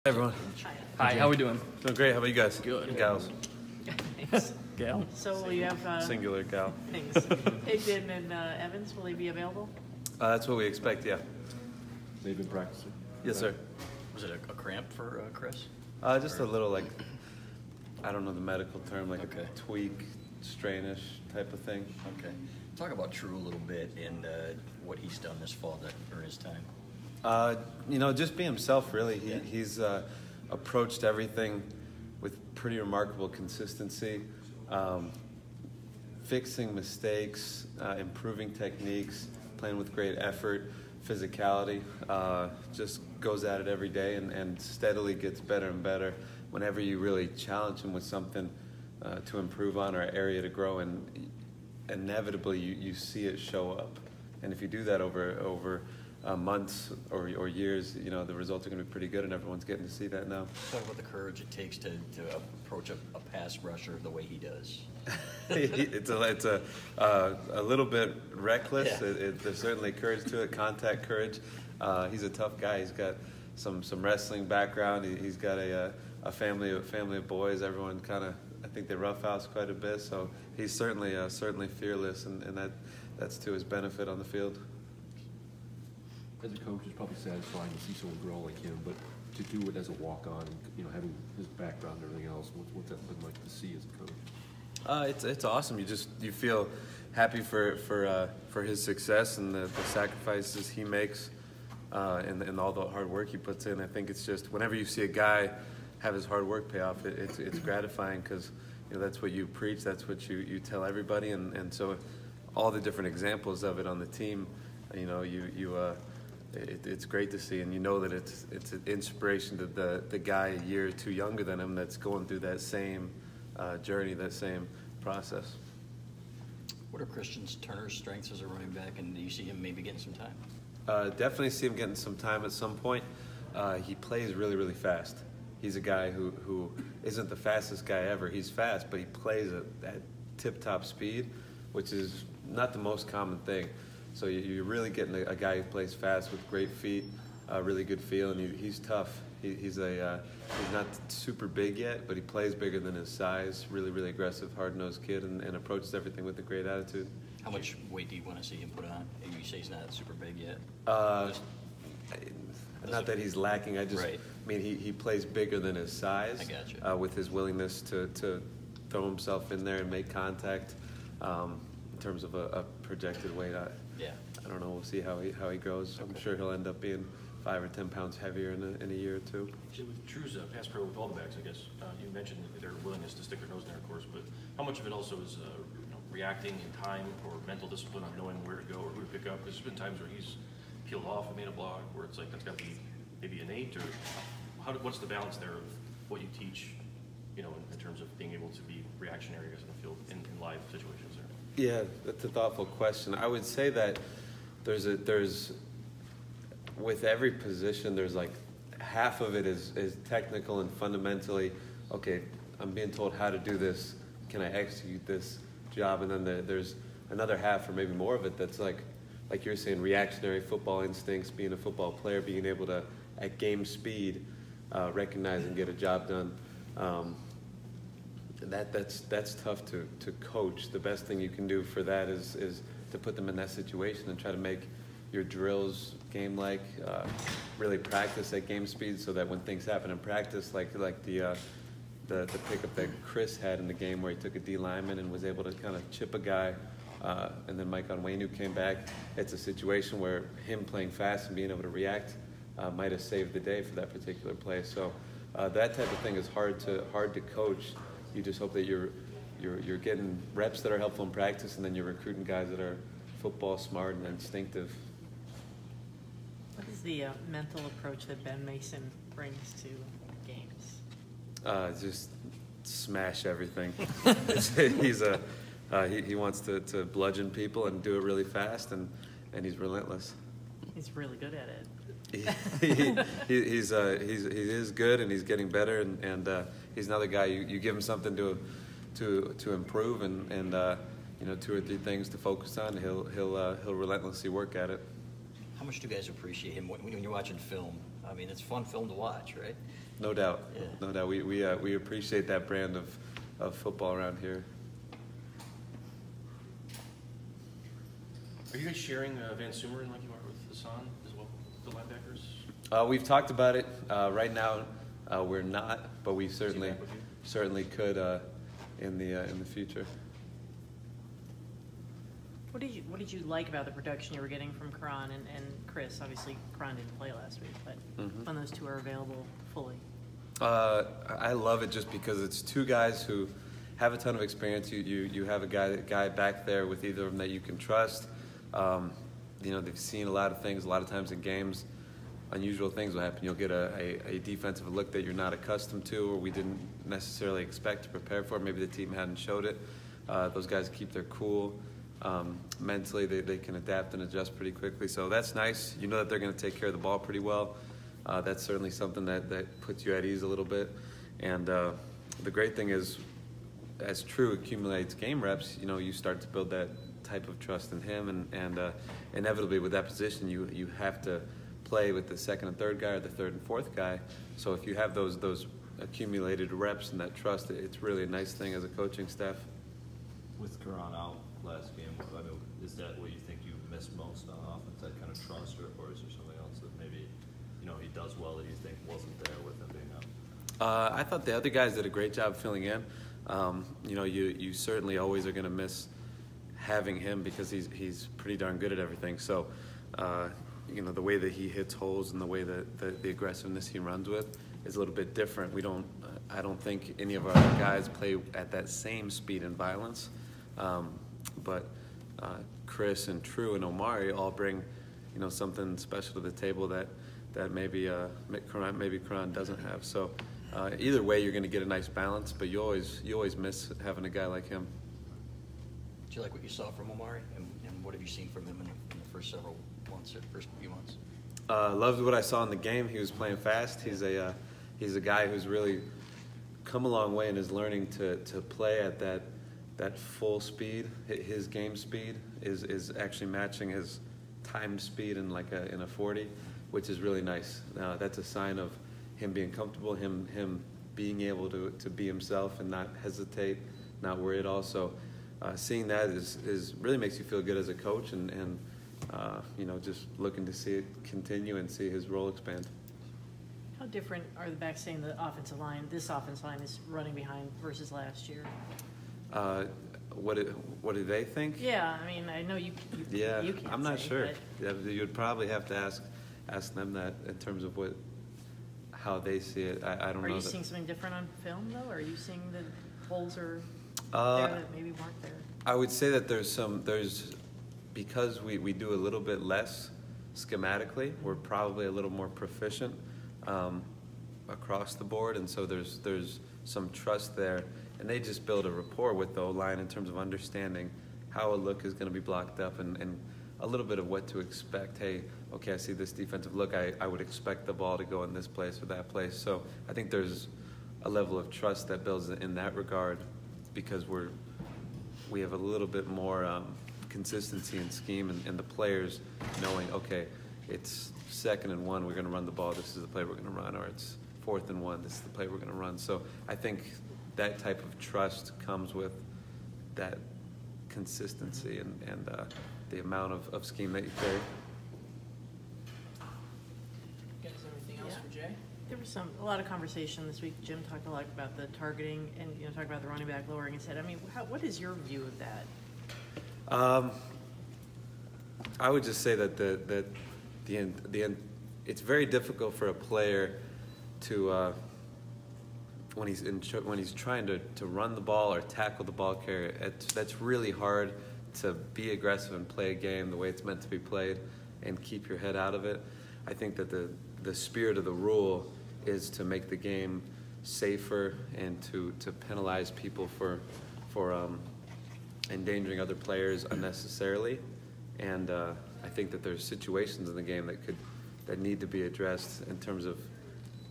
Everyone. Hi, how we doing? Doing great. How about you guys? Good. Gals. Thanks. Gal? So you have Singular gal. things. Higdon and Evans, will they be available? That's what we expect, yeah. They've been practicing? Yes, sir. Was it a cramp for Chris? Just a little, like, I don't know the medical term, like Okay. a tweak, strainish type of thing. Okay. Talk about True a little bit and what he's done this fall to earn his time. Just be himself, really. He's approached everything with pretty remarkable consistency, fixing mistakes, improving techniques, playing with great effort, physicality, just goes at it every day and steadily gets better and better whenever you really challenge him with something to improve on or an area to grow, and inevitably you see it show up. And if you do that over months or years, the results are going to be pretty good, and everyone's getting to see that now. Talk about the courage it takes to approach a pass rusher the way he does. It's a little bit reckless. Yeah. There's certainly courage to it, contact courage. He's a tough guy. He's got some wrestling background. He's got a family of boys. Everyone kind of, I think they roughhouse quite a bit. So he's certainly fearless, and that's to his benefit on the field. As a coach, it's probably satisfying to see someone grow like him, but to do it as a walk-on, and having his background and everything else, what's that been like to see as a coach? It's awesome. You feel happy for his success and the sacrifices he makes, and all the hard work he puts in. I think it's just whenever you see a guy have his hard work pay off, it's gratifying, because that's what you preach, that's what you tell everybody, and so all the different examples of it on the team, it's great to see, and that it's an inspiration to the guy a year or two younger than him that's going through that same journey, that same process. What are Christian Turner's strengths as a running back, and do you see him maybe getting some time? Definitely see him getting some time at some point. He plays really, really fast. He's a guy who isn't the fastest guy ever. He's fast, but he plays at tip-top speed, which is not the most common thing. So you're really getting a guy who plays fast with great feet, really good feel, and he's tough. He's not super big yet, but he plays bigger than his size. Really, really aggressive, hard-nosed kid, and approaches everything with a great attitude. How much weight do you want to see him put on? You say he's not super big yet. Not that he's lacking. Right. I mean, he plays bigger than his size. I gotcha. With his willingness to throw himself in there and make contact. In terms of a projected weight, I don't know. We'll see how he grows. I'm sure he'll end up being 5 or 10 pounds heavier in a year or two. With True's pass pro with all the backs, I guess, you mentioned their willingness to stick their nose in there, of course, but how much of it also is reacting in time or mental discipline on knowing where to go or who to pick up? Because there's been times where he's peeled off and made a block where it's like that's got to be maybe innate, or what's the balance there of what you teach, in terms of being able to be reactionary as in the field in live situations there? Yeah, that's a thoughtful question. I would say that there's with every position, there's like half of it is technical and fundamentally, okay, I'm being told how to do this, can I execute this job? And then there's another half or maybe more of it that's like you're saying, reactionary football instincts, being a football player, being able to, at game speed, recognize and get a job done. That's tough to coach. The best thing you can do for that is to put them in that situation and try to make your drills game-like, really practice at game speed, so that when things happen in practice, like the pickup that Chris had in the game where he took a D lineman and was able to kind of chip a guy, and then Mike Onwenu came back. It's a situation where him playing fast and being able to react might have saved the day for that particular play. So that type of thing is hard to coach. You just hope that you're getting reps that are helpful in practice, and then you're recruiting guys that are football smart and instinctive. What is the mental approach that Ben Mason brings to games? Just smash everything. He wants to bludgeon people and do it really fast, and he's relentless. He's really good at it. He is good, and he's getting better, and he's another guy. You give him something to improve, and 2 or 3 things to focus on. He'll relentlessly work at it. How much do you guys appreciate him when you're watching film? I mean, it's fun film to watch, right? No doubt, Yeah. no doubt. We appreciate that brand of football around here. Are you guys sharing Van Sumeren like you are with Hassan as well, the linebackers? We've talked about it. Right now, we're not, but we certainly back with you? could in the future. What did you like about the production you were getting from Karan and Chris? Obviously, Karan didn't play last week, but when those two are available fully. I love it just because it's two guys who have a ton of experience. You have a guy back there with either of them that you can trust. They've seen a lot of things. A lot of times in games, unusual things will happen. You'll get a defensive look that you're not accustomed to, or we didn't necessarily expect to prepare for. Maybe the team hadn't showed it. Those guys keep their cool. Mentally, they can adapt and adjust pretty quickly. So that's nice. You know that they're going to take care of the ball pretty well. That's certainly something that puts you at ease a little bit. And the great thing is, as True accumulates game reps, you start to build that type of trust in him. And inevitably with that position, you have to play with the second and third guy or the third and fourth guy. So if you have those accumulated reps and that trust, it's really a nice thing as a coaching staff. With Karan out last game, I mean, is that what you think you missed most on offense, that kind of trust, or is there something else that maybe, he does well that you think wasn't there with him being out? I thought the other guys did a great job filling in. You certainly always are going to miss having him because he's pretty darn good at everything. So, the way that he hits holes and the way that the aggressiveness he runs with is a little bit different. I don't think any of our guys play at that same speed and violence. But Chris and True and Omari all bring, something special to the table that maybe Karan doesn't have. So either way, you're going to get a nice balance. But you always miss having a guy like him. Do you like what you saw from Omari, and what have you seen from him in the first several months, or first few months? Loved what I saw in the game. He was playing fast. He's a guy who's really come a long way and is learning to play at that full speed. His game speed is actually matching his time speed in a 40, which is really nice. That's a sign of him being comfortable, him being able to be himself and not hesitate, not worry at all. So seeing that is really makes you feel good as a coach, and just looking to see it continue and see his role expand. How different are the backs saying this offensive line is running behind versus last year? What do they think? Yeah, I mean, I know you can't I'm not say, sure. but- Yeah, you'd probably have to ask them that in terms of how they see it. I don't know. Are you that. seeing something different on film, though? Are you seeing the holes are Uh, there that maybe weren't there? I would say that there's because we do a little bit less schematically, we're probably a little more proficient across the board, and so there's some trust there, and they just build a rapport with the O-line in terms of understanding how a look is going to be blocked up and a little bit of what to expect. Hey, okay, I see this defensive look. I would expect the ball to go in this place or that place. So I think there's a level of trust that builds in that regard because we have a little bit more consistency in scheme and the players knowing, okay, it's 2nd and 1, we're going to run the ball, this is the play we're going to run, or it's 4th and 1, this is the play we're going to run. So I think that type of trust comes with that consistency and the amount of scheme that you carry. You guys, anything else for Jay? There was a lot of conversation this week. Jim talked a lot about the targeting and talked about the running back lowering his head. I mean, what is your view of that? I would just say that the end, it's very difficult for a player to when he's trying to run the ball or tackle the ball carrier. That's really hard to be aggressive and play a game the way it's meant to be played and keep your head out of it. I think that the spirit of the rule is to make the game safer and to penalize people for endangering other players unnecessarily. And I think that there's situations in the game that need to be addressed in terms of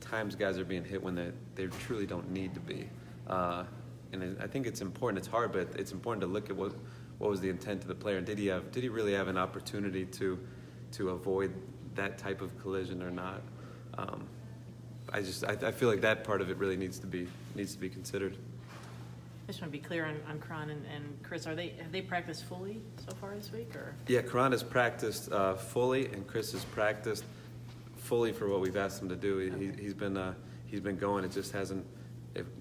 times guys are being hit when they truly don't need to be. And I think it's important. It's hard, but it's important to look at what was the intent of the player. Did he really have an opportunity to avoid that type of collision or not? I feel like that part of it really needs to be considered. I just want to be clear on Cron and Chris. Have they practiced fully so far this week, or? Yeah, Karan has practiced fully, and Chris has practiced fully for what we've asked him to do. He's been going. It just hasn't,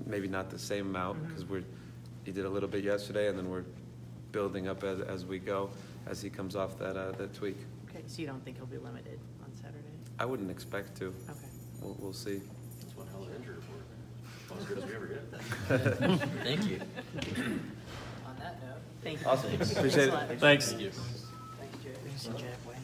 maybe not the same amount, because he did a little bit yesterday, and then we're building up as we go, as he comes off that tweak. Okay, so you don't think he'll be limited on Saturday? I wouldn't expect to. Okay. We'll see. That's one hell of an injury report. About as good as we ever get. Thank you. On that note. Thank you. Awesome. Thanks Appreciate a lot. it. Thanks. Thanks, Jay. Jack Wayne.